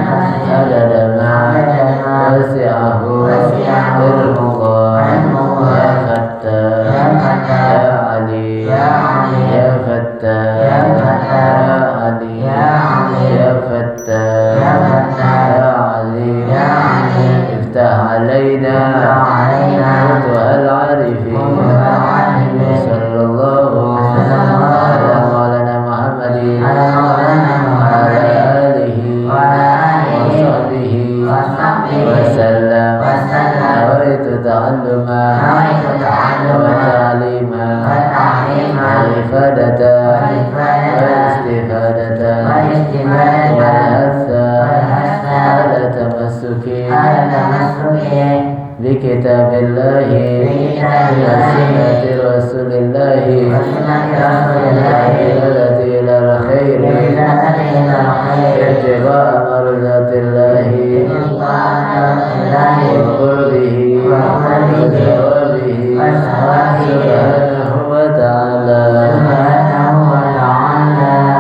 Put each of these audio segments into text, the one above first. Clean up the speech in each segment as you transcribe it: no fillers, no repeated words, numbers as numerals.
عدد ما وسعه علمه يا فتاح يا علي يا فتاح يا علي يا فتاح يا علي افتح علينا فتوح العارفين صلى الله على مولانا محمد وعلى آله وصحبه وسلم نويت تعلما وتعليما والإفادة والاستفادة والحث على تمسك بكتاب الله وسنة رسول الله التي إلى الخير ابتغاء مرضات الله وقربه وثوابه سبحانه وتعالى.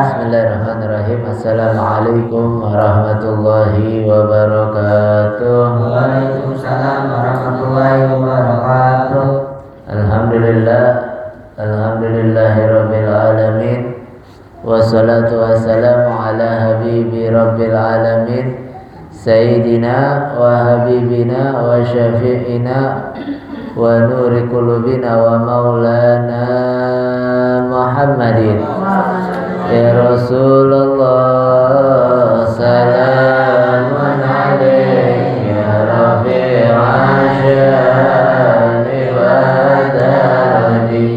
Bismillahirrahmanirrahim. Assalamualaikum warahmatullahi wabarakatuh. Waalaikumsalam warahmatullahi wabarakatuh. Alhamdulillahirabbil alamin. Wassalatu wassalamu ala habibi rabbil alamin sayyidina wa habibina wa syafi'ina wa nuri qulubina wa maulana Muhammadin. Ya Rasulullah salamun alaik ya rafi'an syani wa darani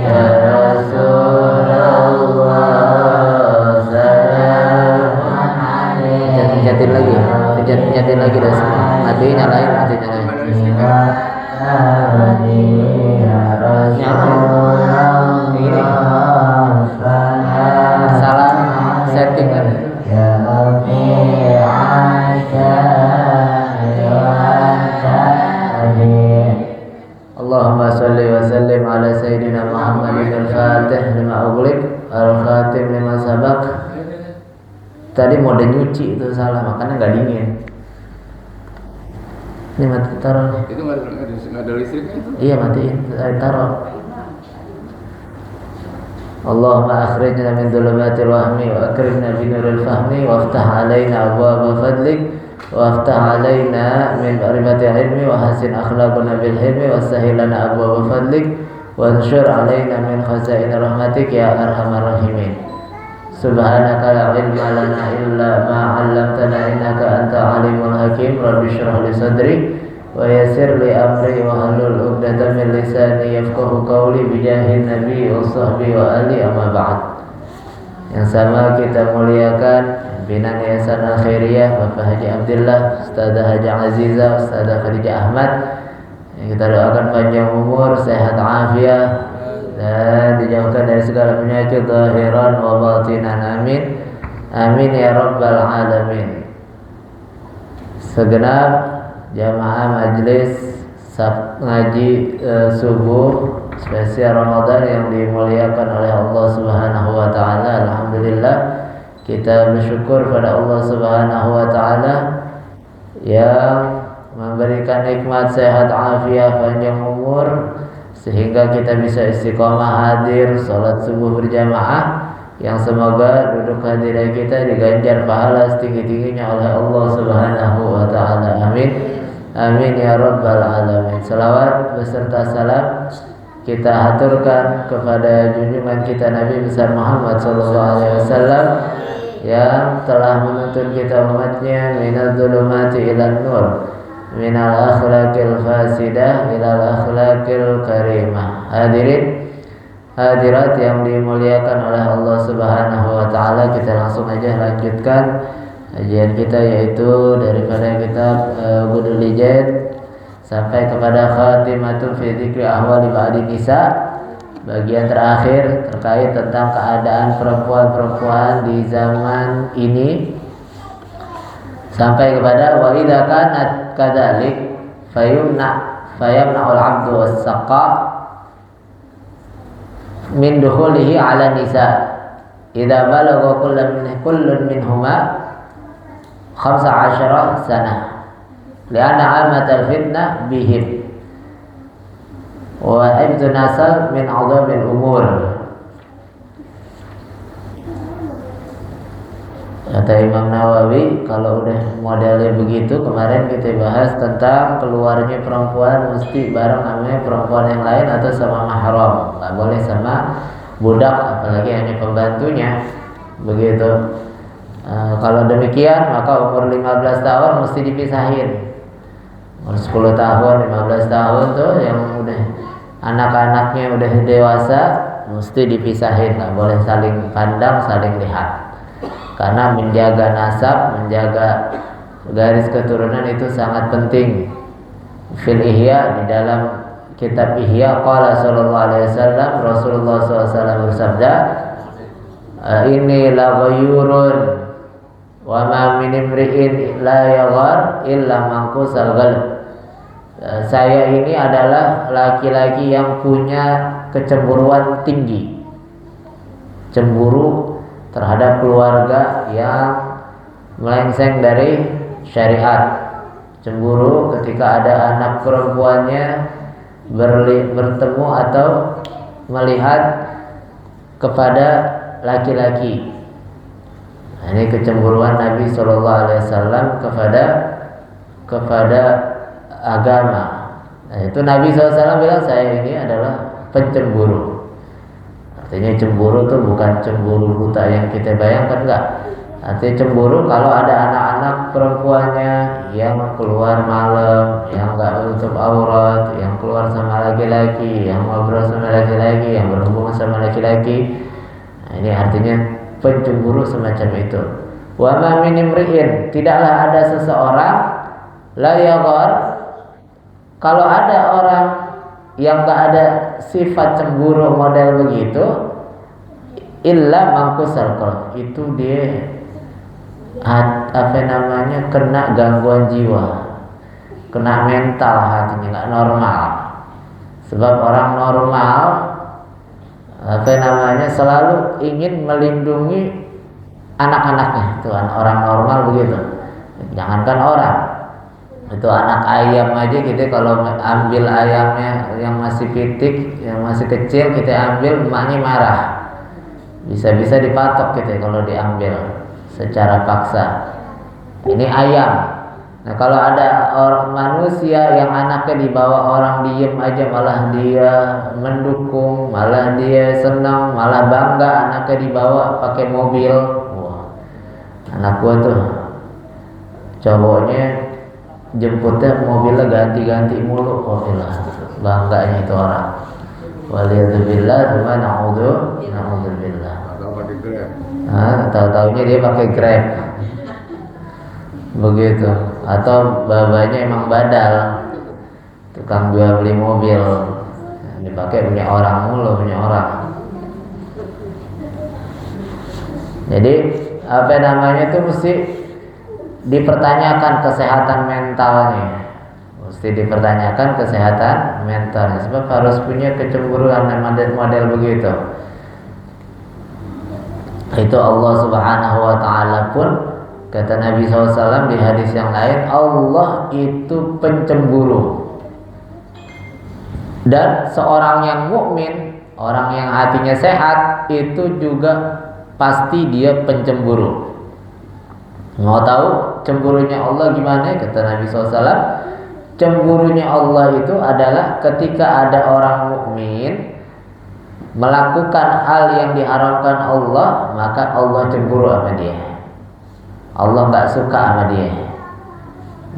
ya Rasulullah salamun alaik. Nyatin lagi dah semua. Mati nyalain. Salah setting kan? Allahumma salli wa sallim ala sayyidina Muhammadin al-Fatih lima ughliq al-khatim lima sabaq. Tadi mode nyuci itu salah, makanya nggak dingin. Ini mati taruh. Itu nggak ada listriknya itu? Iya matiin, taruh. Allahumma akhrijna min dhulumatil wahmi wa akrimna bi nuril fahmi waftah alaina abwaaba fadlik waftah alaina min ma'rifati ilmi wa hasin akhlaqana bil hilmi wasahhil lana abwaaba fadlik wanshur alaina min khazain rahmatik ya arhamar rahimin. Subhanaka la ilma lana illa ma 'allamtana innaka anta alimul hakim. Rabbi shrah li sadri wa yassir li amri wa hlul 'uqdatam min lisani yafqahu qawli bi jahin nabi wa sahbi wa ali amma ba'd. Yang sama kita muliakan Binaan Yayasan Al-Khairiyah Bapak Haji Abdullah, Ustazah Haji Aziza, Ustazah Khadijah Ahmad. Kita doakan panjang umur, sehat afiat dan dijauhkan dari segala penyakit zahiran wa batinan. Amin. Amin ya rabbal alamin. Segenap jamaah majlis ngaji subuh spesial Ramadan yang dimuliakan oleh Allah Subhanahu wa taala. Alhamdulillah kita bersyukur pada Allah Subhanahu wa taala yang memberikan nikmat sehat afiat panjang umur sehingga kita bisa istiqomah hadir salat subuh berjamaah, yang semoga duduk hadirat kita diganjar pahala setinggi-tingginya oleh Allah Subhanahu wa taala. Amin. Amin ya rabbal alamin. Salawat beserta salam kita haturkan kepada junjungan kita Nabi besar Muhammad sallallahu alaihi wasallam yang telah menuntun kita umatnya minadz zulumati ilan nur, minal akhlaqil fasidah ilal akhlaqil karimah. Hadirin hadirat yang dimuliakan oleh Allah Subhanahu wa taala, kita langsung aja lanjutkan kajian kita, yaitu daripada kitab Ghudul Lijad sampai kepada Khatimatun fi dzikri ahwali ba'di nisa, bagian terakhir terkait tentang keadaan perempuan-perempuan di zaman ini, sampai kepada wa idza kanat kadzalik fayamna'ul 'abdu was-saqa min dukhulihi 'ala nisa idza balagha kullun minhuma 15 sanah lianna amatal fitnah bihim wa hifdzun nasal min a'dhamil umur. Kata Imam Nawawi, kalau udah modelnya begitu, kemarin kita bahas tentang keluarnya perempuan mesti bareng namanya perempuan yang lain atau sama mahram, nggak boleh sama budak apalagi hanya pembantunya begitu. Kalau demikian maka umur 15 tahun mesti dipisahin. Umur 10 tahun, 15 tahun tuh yang udah anak-anaknya udah dewasa mesti dipisahin, nggak boleh saling pandang, saling lihat. Karena menjaga nasab, menjaga garis keturunan itu sangat penting. Fil Ihya, di dalam kitab Ihya, qala sallallahu alaihi wasallam, Rasulullah SAW bersabda, ini la ghayurun wa ma min imri'in la yaghar illa manqusal qalb. Saya ini adalah laki-laki yang punya kecemburuan tinggi, cemburu terhadap keluarga yang melenceng dari syariat, cemburu ketika ada anak perempuannya bertemu atau melihat kepada laki-laki. Nah, ini kecemburuan Nabi SAW kepada agama. Nah, itu Nabi SAW bilang, saya ini adalah pencemburu. Artinya cemburu itu bukan cemburu buta yang kita bayangkan, enggak. Artinya cemburu kalau ada anak-anak perempuannya yang keluar malam, yang enggak menutup aurat, yang keluar sama laki-laki, yang ngobrol sama laki-laki, yang berhubungan sama laki-laki. Nah, ini artinya pencemburu semacam itu. Wa ma min imri'in, tidaklah ada seseorang la yaghar, kalau ada orang yang enggak ada sifat cemburu model begitu, illa mangkusal qalb, itu dia kena gangguan jiwa, kena mental, hatinya enggak normal. Sebab orang normal selalu ingin melindungi anak-anaknya. Itu orang normal begitu. Jangankan orang, itu anak ayam aja kita kalau ambil ayamnya yang masih pitik, yang masih kecil kita ambil, emaknya marah, bisa-bisa dipatok kita kalau diambil secara paksa. Ini ayam. Nah, kalau ada orang manusia yang anaknya dibawa orang diem aja, malah dia mendukung, malah dia senang, malah bangga anaknya dibawa pakai mobil. Wah, anak gua tuh cowoknya jemputnya mobilnya ganti-ganti mulu, bangganya itu orang. Waliyadzubillah, cuma na'udzubillah. Atau pakai Grab. Tahu-taunya dia pakai Grab, begitu. Atau babanya emang badal, tukang jual beli mobil, dipakai punya orang mulu, punya orang. Jadi itu mesti dipertanyakan kesehatan mentalnya, sebab harus punya kecemburuan model begitu. Itu Allah Subhanahu wa Ta'ala pun, kata Nabi SAW di hadis yang lain, Allah itu pencemburu. Dan seorang yang mukmin, orang yang hatinya sehat, itu juga pasti dia pencemburu. Mau tahu cemburunya Allah gimana? Kata Nabi SAW, cemburunya Allah itu adalah ketika ada orang mukmin melakukan hal yang diharamkan Allah, maka Allah cemburu sama dia. Allah nggak suka sama dia.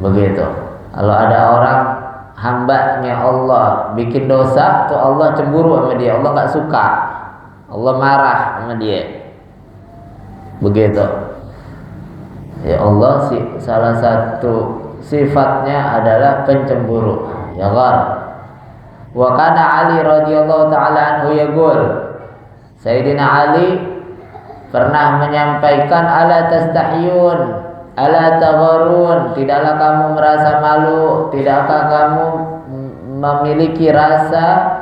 Begitu. Kalau ada orang hambanya Allah bikin dosa, tuh Allah cemburu sama dia. Allah nggak suka. Allah marah sama dia. Begitu. Ya Allah salah satu sifatnya adalah pencemburu. Ya ghar. Wa kana Ali radhiyallahu taala anhu yaqul, Sayyidina Ali pernah menyampaikan, ala tastahyun, ala tagharun, tidaklah kamu merasa malu, tidakkah kamu memiliki rasa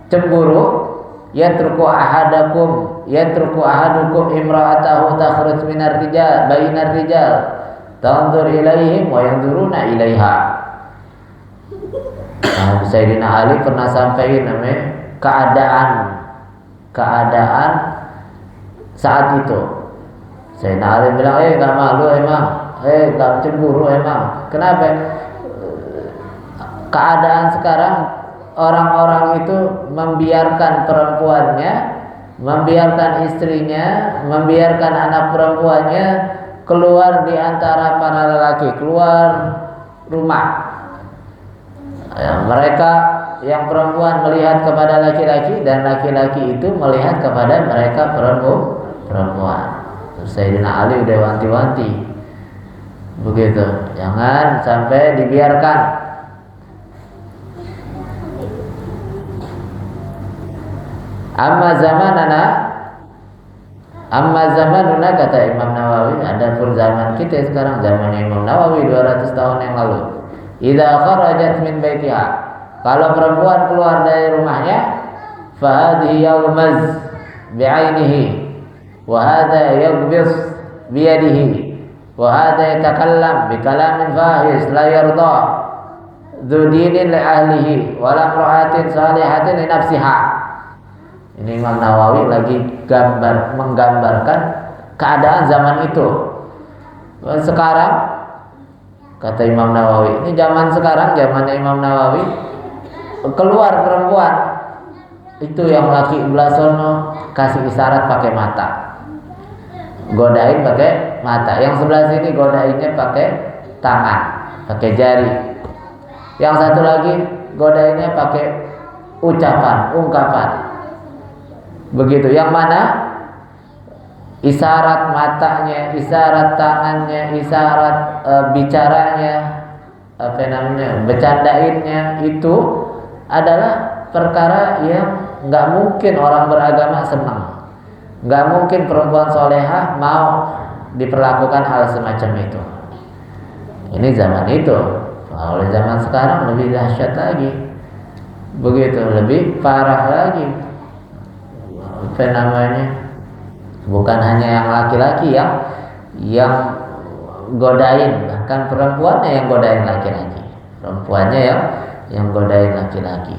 cemburu? Yatruku ahadukum imra'atahu takhruj bainar rijal, tanzur ilaihim wa yanzuruna ilaiha. Nah, Sayyidina Ali pernah sampaikan namanya keadaan saat itu. Sayyidina Ali bilang, gak malu emang, gak cemburu emang. Kenapa? Keadaan sekarang orang-orang itu membiarkan perempuannya, membiarkan istrinya, membiarkan anak perempuannya keluar di antara para lelaki, keluar rumah. Ya, mereka yang perempuan melihat kepada laki-laki dan laki-laki itu melihat kepada mereka perempuan. Sayyidina Ali udah wanti-wanti begitu, jangan sampai dibiarkan. Amma zamanuna kata Imam Nawawi, adapun zaman kita sekarang, zamannya Imam Nawawi 200 tahun yang lalu. Idza kharajat min baitiha, kalau perempuan keluar dari rumahnya, fa hadhihi yalmaz bi'ainihi wa hadha yaghbis biyadihi wa hadha yatakallam bi kalamin fahish la yarda dzu dinin li ahlihi wa la imra'atin salihatin li nafsiha. Ini Imam Nawawi lagi menggambarkan keadaan zaman itu. Sekarang kata Imam Nawawi, ini zaman sekarang, zamannya Imam Nawawi, keluar perempuan itu yang laki belah sono kasih isyarat pakai mata, godain pakai mata. Yang sebelah sini godainnya pakai tangan, pakai jari. Yang satu lagi godainnya pakai ungkapan. Begitu. Yang mana isyarat matanya, isyarat tangannya, isyarat bicaranya, bercandainnya itu adalah perkara yang nggak mungkin orang beragama senang. Nggak mungkin perempuan solehah mau diperlakukan hal semacam itu. Ini zaman itu. Oleh zaman sekarang lebih dahsyat lagi. Begitu, lebih parah lagi. Bukan hanya yang laki-laki yang godain, bahkan perempuannya yang godain laki-laki. Perempuannya yang godain laki-laki.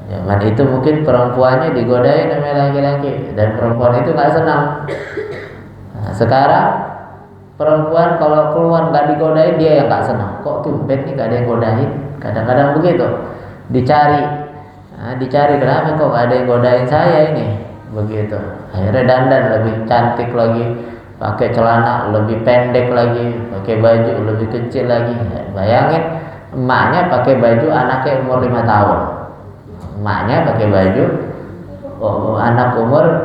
Zaman itu mungkin perempuannya digodain sama laki-laki dan perempuan itu nggak senang. Nah, sekarang perempuan kalau keluar nggak digodain, dia yang nggak senang. Kok tumben nih nggak ada yang godain? Kadang-kadang begitu. Dicari kenapa kok nggak ada yang godain saya ini? Begitu. Akhirnya dandan lebih cantik lagi, pakai celana lebih pendek lagi, pakai baju lebih kecil lagi. Bayangin emaknya pakai baju anaknya umur 5 tahun. Emaknya pakai baju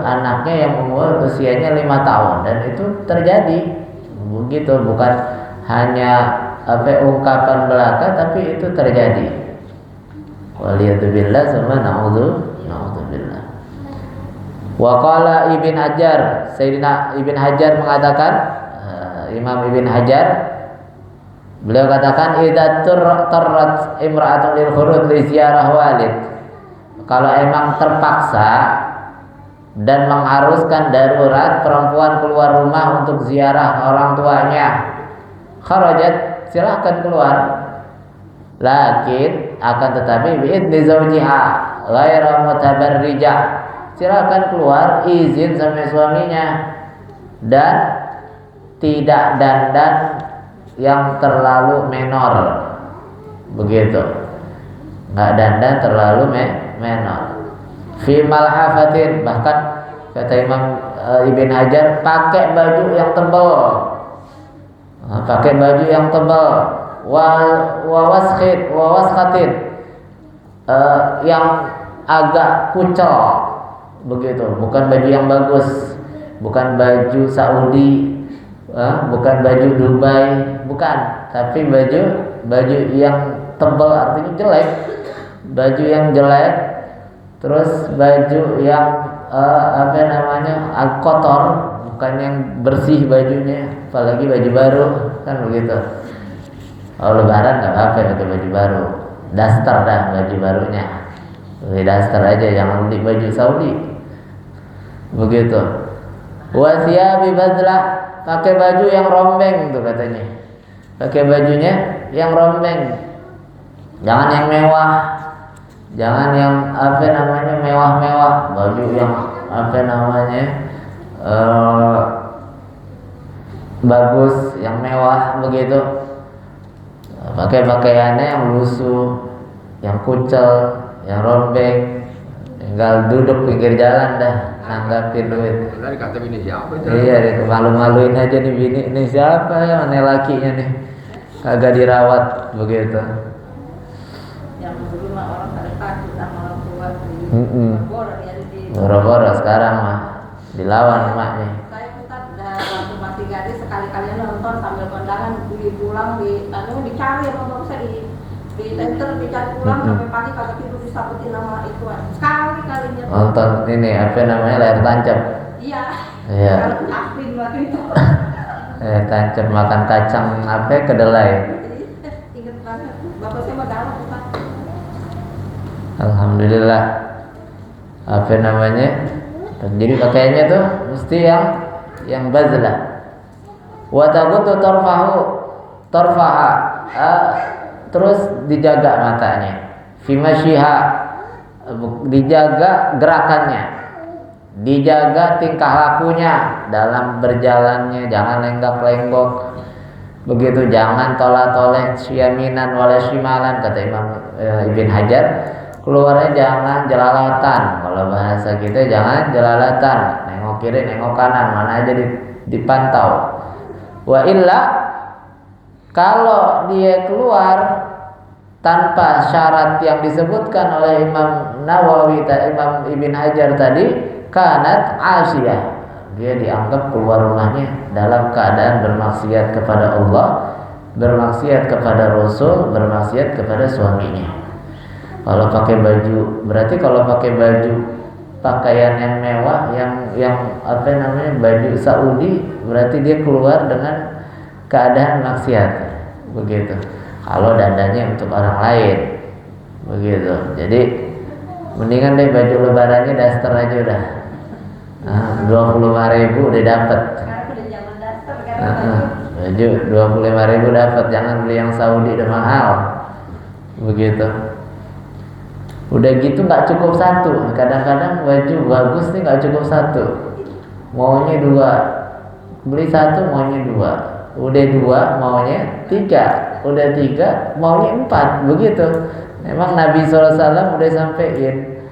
anaknya yang umur usianya 5 tahun, dan itu terjadi. Begitu, bukan hanya ungkapan belaka, tapi itu terjadi. Waliyatubillah sama na'udzubillah. Wa qala Ibn Hajar, Sayyidina Ibn Hajar mengatakan, Imam Ibn Hajar beliau katakan, idza tarrat imra'atun lil khurud li ziarah walid, kalau emang terpaksa dan mengharuskan darurat perempuan keluar rumah untuk ziarah orang tuanya, kharajat, silahkan keluar, lakin akan tetapi biidni zawjiha ghaira mutabarrijah, silakan keluar izin sama suaminya dan tidak dandan yang terlalu menor. Begitu, nggak dandan terlalu menor. Fi malhafatin, bahkan kata Imam Ibn Hajar, pakai baju yang tebal, waskhatin, yang agak kucel. Begitu, bukan baju yang bagus, bukan baju Saudi, bukan baju Dubai, bukan, tapi baju yang tebal, artinya jelek, baju yang jelek, terus baju yang kotor, bukan yang bersih bajunya, apalagi baju baru, kan begitu. Kalau lebaran nggak apa-apa pakai baju baru, daster dah baju barunya. Daster aja, jangan beli baju Saudi. Begitu. Wasiyabi bazlah, pakai baju yang rombeng tuh katanya. pakai bajunya yang rombeng, jangan yang mewah, jangan yang mewah-mewah, baju yang bagus, yang mewah begitu. Pakai pakaiannya yang lusuh, yang kucel, yang rombeng, tinggal duduk pinggir jalan dah nanggapin duit. Tadi kata bini siapa itu? Iya, malu-maluin aja nih bini, ini siapa ya, mana lakinya nih, kagak dirawat begitu. Yang dulu mah orang pada takut sama orang tua Boro-boro sekarang mah dilawan emaknya. Saya putar waktu masih gadis sekali-kali nonton sambil kondangan pulang dicari sama bapak saya di center dicari pulang sampai pagi kagak tidur disabutin sama itu sekali-kalinya nonton ini layar tancap. Iya. Kalau Afrin waktu itu tancap makan kacang kedelai. inget banget bapak saya mah galak Pak. Alhamdulillah. Jadi pakaiannya tuh mesti yang bazlah. Wa taqutu tarfaha. Terus dijaga matanya. Fi masyiha, dijaga gerakannya. Dijaga tingkah lakunya dalam berjalannya, jangan lenggak-lenggok. Begitu, jangan tolak-toleh syaminan wala shimalan, kata Imam Ibn Hajar. Keluarnya jangan jelalatan, kalau bahasa kita jangan jelalatan, nengok kiri nengok kanan, mana aja dipantau. Wa illa, kalau dia keluar tanpa syarat yang disebutkan oleh Imam Nawawi, Imam Ibn Hajar tadi, kanat asiyah, dia dianggap keluar rumahnya dalam keadaan bermaksiat kepada Allah, bermaksiat kepada Rasul, bermaksiat kepada suaminya. Kalau pakai baju, berarti kalau pakai baju pakaian yang mewah, yang baju Saudi, berarti dia keluar dengan keadaan maksiat, begitu. Kalau dadanya untuk orang lain, begitu. Jadi mendingan deh baju lebarannya daster aja udah. 25.000 udah dapat. Baju 25.000 dapat, jangan beli yang Saudi udah mahal, begitu. Udah gitu nggak cukup satu, kadang-kadang baju bagus nih nggak cukup satu, maunya dua, beli satu maunya dua, udah dua maunya tiga, udah tiga maunya empat, begitu. Memang Nabi SAW udah sampein,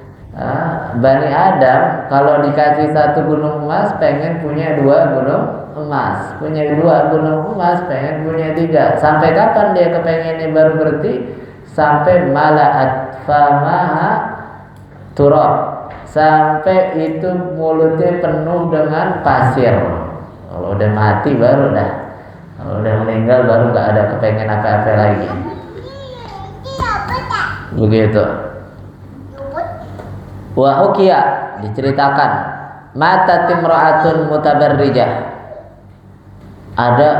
Bani Adam kalau dikasih satu gunung emas pengen punya dua gunung emas, punya dua gunung emas pengen punya tiga. Sampai kapan dia kepengennya baru berhenti? Sampai mala'at famaha turab, sampai itu mulutnya penuh dengan pasir. Kalau udah mati baru dah, kalau udah meninggal baru nggak ada kepengen apa-apa lagi, begitu. Wa hukiya, diceritakan, mata timra'atun mutabarrijah, ada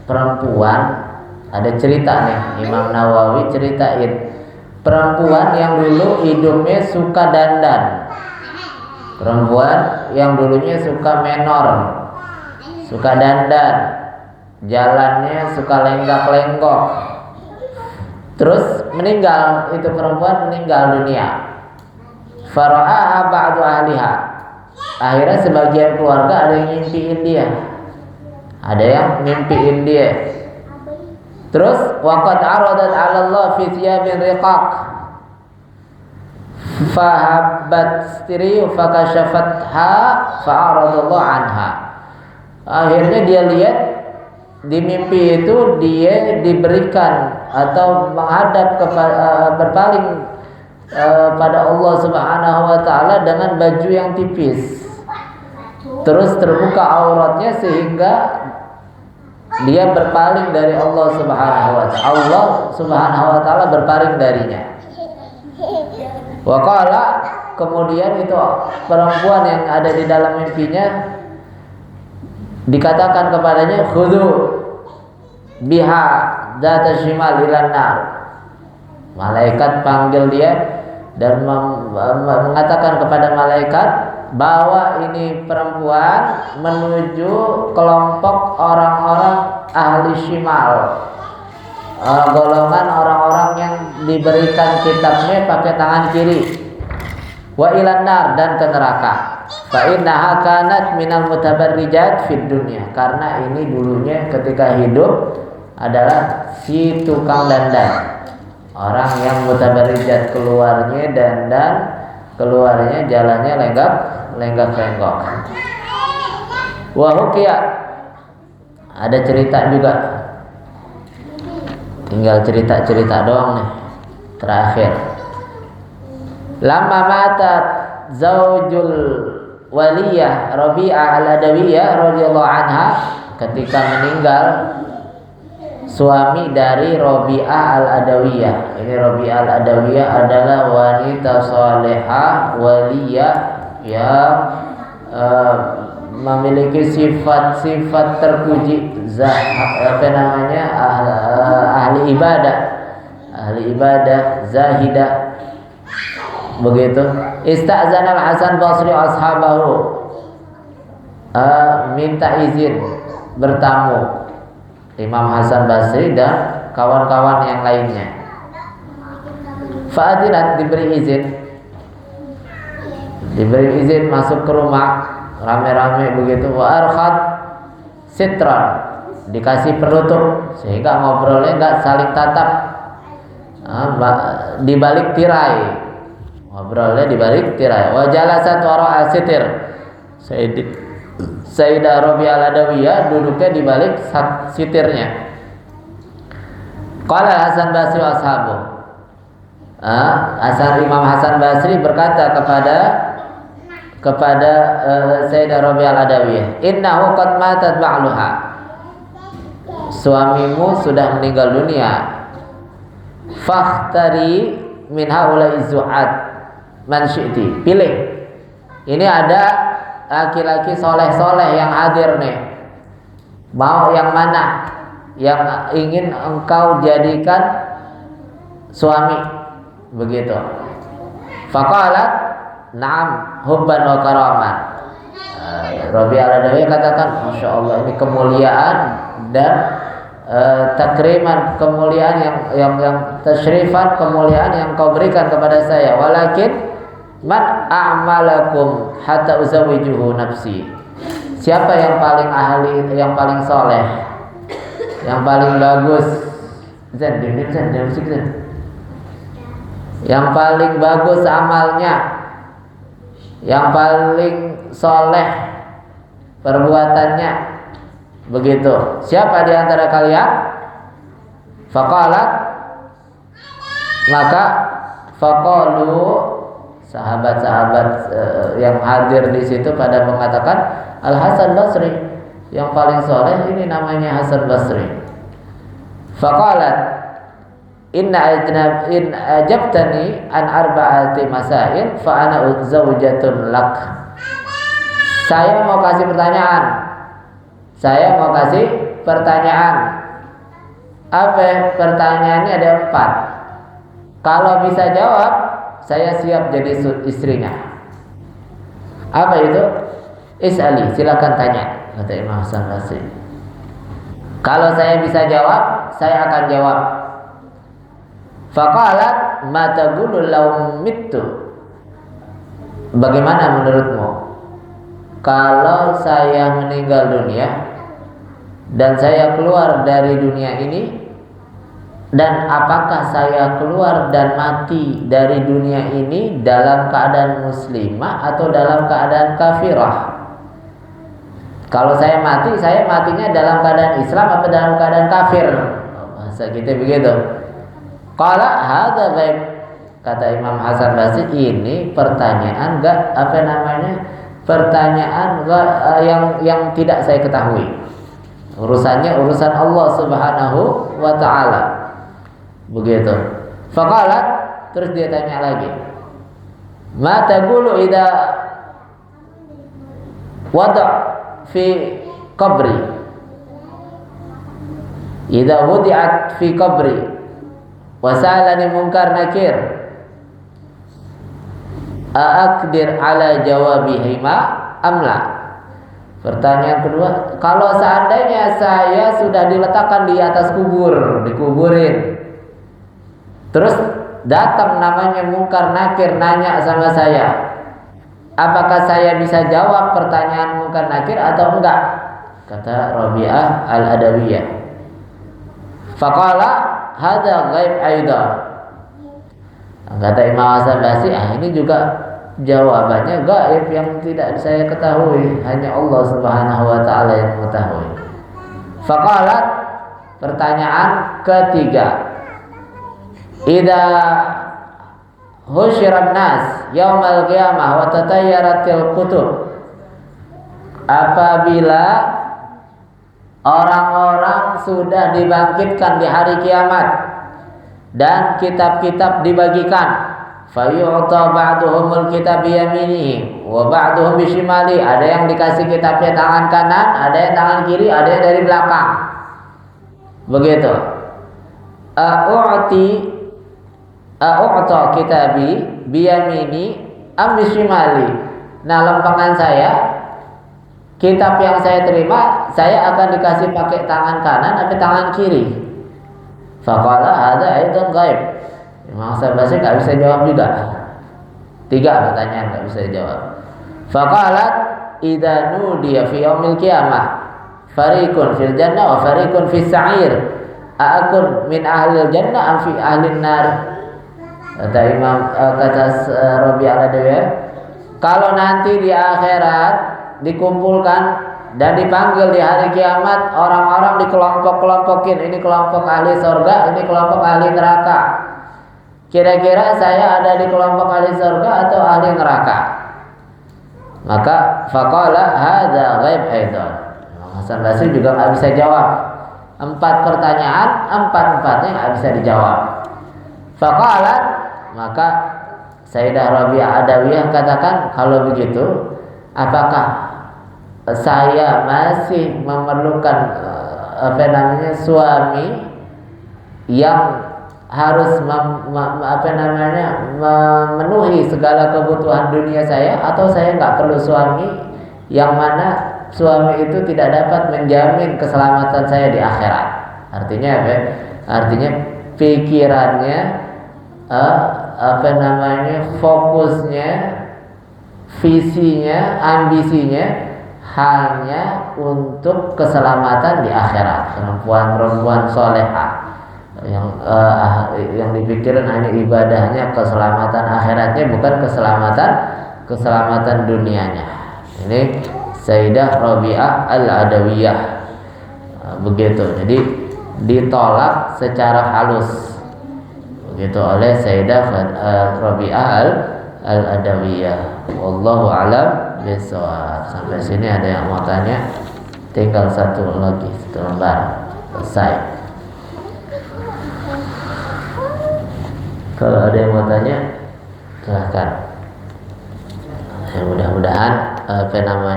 perempuan. Ada cerita nih, Imam Nawawi ceritain perempuan yang dulu hidupnya suka dandan, perempuan yang dulunya suka menor, suka dandan, jalannya suka lenggak-lenggok, terus meninggal. Itu perempuan meninggal dunia. Fara'aha ba'du ahliha, akhirnya sebagian keluarga ada yang mimpiin dia, ada yang mimpiin dia. Terus waqad aradat 'ala Allah fi thiyabin riqaq fahabbat stiriyu fakashafatha fa'aradallahu anha. Akhirnya dia lihat di mimpi itu dia diberikan atau menghadap berpaling pada Allah Subhanahu wa taala dengan baju yang tipis. Terus terbuka auratnya sehingga dia berpaling dari Allah Subhanahu wa taala. Allah Subhanahu wa taala berpaling darinya. Wa qala, kemudian itu perempuan yang ada di dalam mimpinya dikatakan kepadanya, khudhu biha dzata shimal ilan nar. Malaikat panggil dia dan mengatakan kepada malaikat, bawa ini perempuan menuju kelompok orang-orang ahli shimal, golongan orang-orang yang diberikan kitabnya pakai tangan kiri. Wa ilan nar, dan ke neraka. Fa innaha kanat minal mutabarrijat fid dunya, karena ini dulunya ketika hidup adalah si tukang dandan, orang yang mutabarrijat, keluarnya dandan, keluarnya jalannya lenggak-lenggok. Wa hukiya, ada cerita juga, tinggal cerita-cerita doang nih terakhir. Lama matat zaujul waliyah Rabi'ah al-Adawiyah radhiyallahu anha, ketika meninggal suami dari Rabi'ah al-Adawiyah. Ini Rabi'ah al-Adawiyah adalah wanita salehah waliyah yang memiliki sifat-sifat terpuji, ahli ibadah, zahidah. Begitu. Ista'zana al-Hasan Basri ashabahu, minta izin bertamu Imam Hasan Basri dan kawan-kawan yang lainnya. Fa'adinat, diberi izin masuk ke rumah rame-rame begitu. Wa arkhat sitran, dikasih penutup sehingga ngobrolnya enggak saling tatap, di balik tirai. Ngobrolnya di balik tirai. Wa jalasat wara'a sitir, Sayyidah Rabi'ah al-Adawiyah duduknya di balik sitirnya. Qala Hasan Basri wa ashabu, Imam Hasan Basri berkata kepada Sayyidah Rabi'ah al-Adawiyah, innahu qad matat ba'luha, suamimu sudah meninggal dunia. Fakhtari min haula'i zu'ad man syi'ti, pilih. Ini ada laki-laki soleh-soleh yang hadir nih, mau yang mana yang ingin engkau jadikan suami, begitu. Faqalat na'am hubban wa karaman. Rabi'ah al-Adawiyah katakan, Masya Allah, ini kemuliaan dan takriman, kemuliaan yang tasyrifan, kemuliaan yang kau berikan kepada saya. Walakin man a'malakum hatta uzawijuhu nafsi, siapa yang paling ahli, yang paling soleh, yang paling bagus, yang paling bagus amalnya, yang paling soleh perbuatannya, begitu. Siapa di antara kalian? Faqalat, maka faqalu, sahabat-sahabat yang hadir di situ pada mengatakan Al Hasan Basri, yang paling soleh ini namanya Hasan Basri. Faqalat in ajabtani an arba'ati masail fa ana zaujatun lak. Saya mau kasih pertanyaan. Apa pertanyaannya? Ada 4. Kalau bisa jawab, saya siap jadi istrinya. Apa itu? Is'ali, silakan tanya, kata Imam Hasan Basri. Kalau saya bisa jawab, saya akan jawab. Faqalat ma taqulu law mittu, bagaimana menurutmu kalau saya meninggal dunia dan saya keluar dari dunia ini, dan apakah saya keluar dan mati dari dunia ini dalam keadaan muslimah atau dalam keadaan kafirah? Kalau saya mati, saya matinya dalam keadaan Islam atau dalam keadaan kafir? Bahasa kita begitu. Qala hadza ghaib, kata Imam Hasan Basri, ini pertanyaan pertanyaan yang tidak saya ketahui. Urusannya urusan Allah Subhanahu wa taala. Begitu. Faqalat, terus dia tanya lagi, ma taqulu idza wada' fi qabri, idza wudi'at fi qabri wa sa'alani munkar nakir aqdir ala jawabihima amla. Pertanyaan kedua, kalau seandainya saya sudah diletakkan di atas kubur, dikuburin, terus datang namanya Munkar Nakir nanya sama saya, apakah saya bisa jawab pertanyaan Munkar Nakir atau enggak? Kata Rabi'ah Al-Adawiyah, faqala hadza ghaib aidan. Kata Imam Hasan Basri, ini juga jawabannya gaib yang tidak saya ketahui, hanya Allah Subhanahu wa taala yang mengetahui. Faqalat, pertanyaan ketiga, idza husyiran nas yaumal qiyamah wa tatayyaratil kutub, apabila orang-orang sudah dibangkitkan di hari kiamat dan kitab-kitab dibagikan, fayu'ta ba'duhumul kitab biyaminihi wa ba'duhum bishimali, ada yang dikasih kitabnya tangan kanan, ada yang tangan kiri, ada yang dari belakang. Begitu. A'u'ta kitabi biyamini am bishimali. Nah, lempengan saya, kitab yang saya terima, saya akan dikasih pakai tangan kanan atau tangan kiri. Faqala hadza aidan ghaib. Imam Hasan Basri nggak bisa jawab juga. 3 pertanyaan nggak bisa jawab. Faqalat idza nudiya fi yaumil qiyamah fariqun fil jannah wa fariqun fis sa'ir, a'akun min ahlil jannah am fi ahlin nar. Kata Rabi' Al-Adawiyah, kalau nanti di akhirat dikumpulkan dan dipanggil di hari kiamat, orang-orang dikelompok-kelompokin, ini kelompok ahli surga, ini kelompok ahli neraka. Kira-kira saya ada di kelompok ahli surga atau ahli neraka? Maka faqala hadza ghaib aidan. Hasan Basri juga nggak bisa jawab. 4 pertanyaan, 4-empatnya nggak bisa dijawab. Faqala, maka Sayyidah Rabi'ah Adawiyah katakan, kalau begitu apakah saya masih memerlukan suami yang harus memenuhi segala kebutuhan dunia saya, atau saya nggak perlu suami yang mana suami itu tidak dapat menjamin keselamatan saya di akhirat? Artinya apa? Artinya pikirannya fokusnya, visinya, ambisinya hanya untuk keselamatan di akhirat. Perempuan-perempuan solehah yang dipikirkan hanya ibadahnya, keselamatan akhiratnya, bukan keselamatan dunianya. Ini Sayyidah Rabi'ah Al-Adawiyah. Begitu. Jadi ditolak secara halus begitu oleh Sayyidah Rabi'ah Al-Adawiyah. Wallahu a'lam bishawab. Sampai sini ada yang mau tanya? Tinggal 1 lagi, 1 lembar selesai. Kalau ada yang mau tanya, silahkan. Ya, mudah-mudahan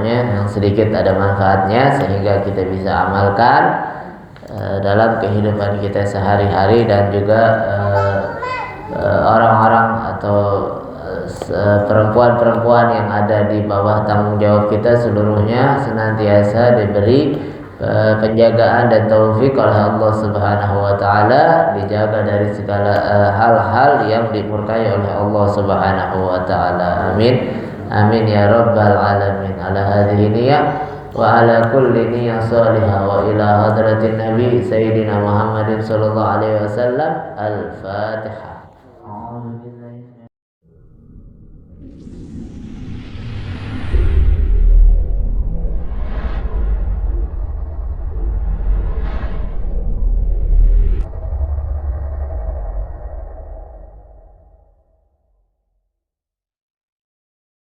yang sedikit ada manfaatnya sehingga kita bisa amalkan dalam kehidupan kita sehari-hari, dan juga orang-orang atau perempuan-perempuan yang ada di bawah tanggung jawab kita seluruhnya senantiasa diberi penjagaan dan taufik oleh Allah Subhanahu wa taala, dijaga dari segala hal-hal yang dimurkai oleh Allah Subhanahu wa taala. Amin. Amin ya rabbal alamin. Ala hadhihi niyyah wa ala kulli niyyah salihah wa ila hadratin nabi sayyidina Muhammadin sallallahu alaihi wasallam. Al-Fatihah.